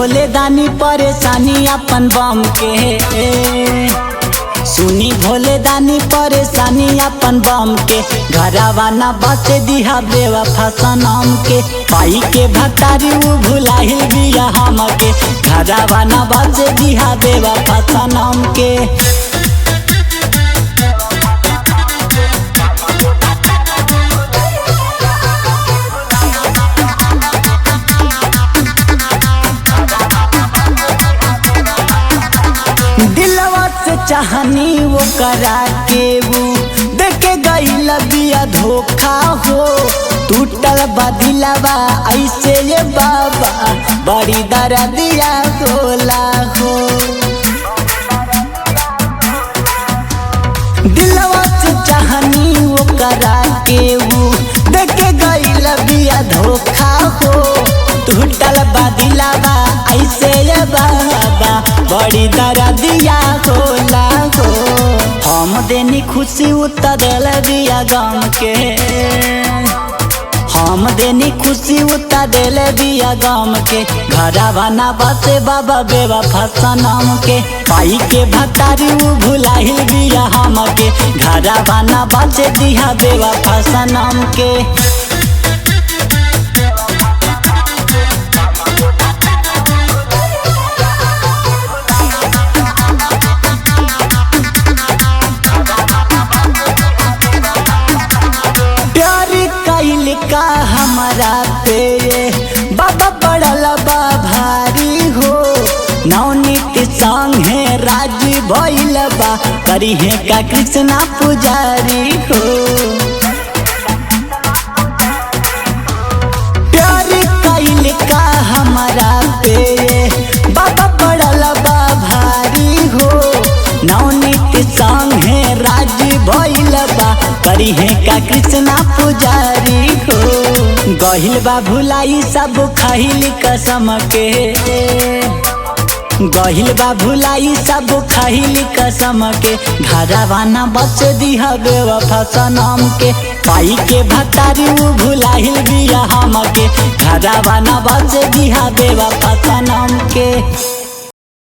भोले दानी परेशानी अपन बम के, सुनी भोले दानी परेशानी अपन बम के। घरवा न बचे दिहा बेवफा सनम के, पाई के भतारी उ भुलाहिल बिया हमके। घरवा न बचे दिहा बेवफा सनम के। दिलवा से चाहनी वो करा के वो देखे गई बिया धोखा हो। टूटल बदिलवा ऐसे ये बाबा बड़ी दर्दिया होला हो। दिलवा से चाहनी वो करा के वो देखे गई बिया धोखा हो। टूटल बदिलवा ऐसे ये बाबा बड़ी दर्दिया होला हो। हम देनी खुशी उतर दिल बिया गम के, हम देनी खुशी उतर दिल बिया गम के। घरवा न बसे बाबा बेवफा सनम के, पाई के भतारी उ भुलाहिल बिया हमके। घरवा न बसे दिहा बेवफा सनम के। का हमारा पे बाबा पड़ल बा भारी हो। नवनीत संग है राजी भइल बा, करी है का कृष्णा पुजारी हो। प्यार कैल का हमारा पे बाबा पड़ल बा भारी हो। नवनीत संग है राजी भइल बा, करी है का कृष्णा पुजारी हो। गहिल बा भुलाई सब खहिल कसम के, गहिल बा भुलाई सब खहिल कसम के। घरवा न बच दिहा बेवफा सनम के, पाई के भतारी उ भुलाहिल बिया हमके। घरवा न बच दिहा बेवफा सनम के।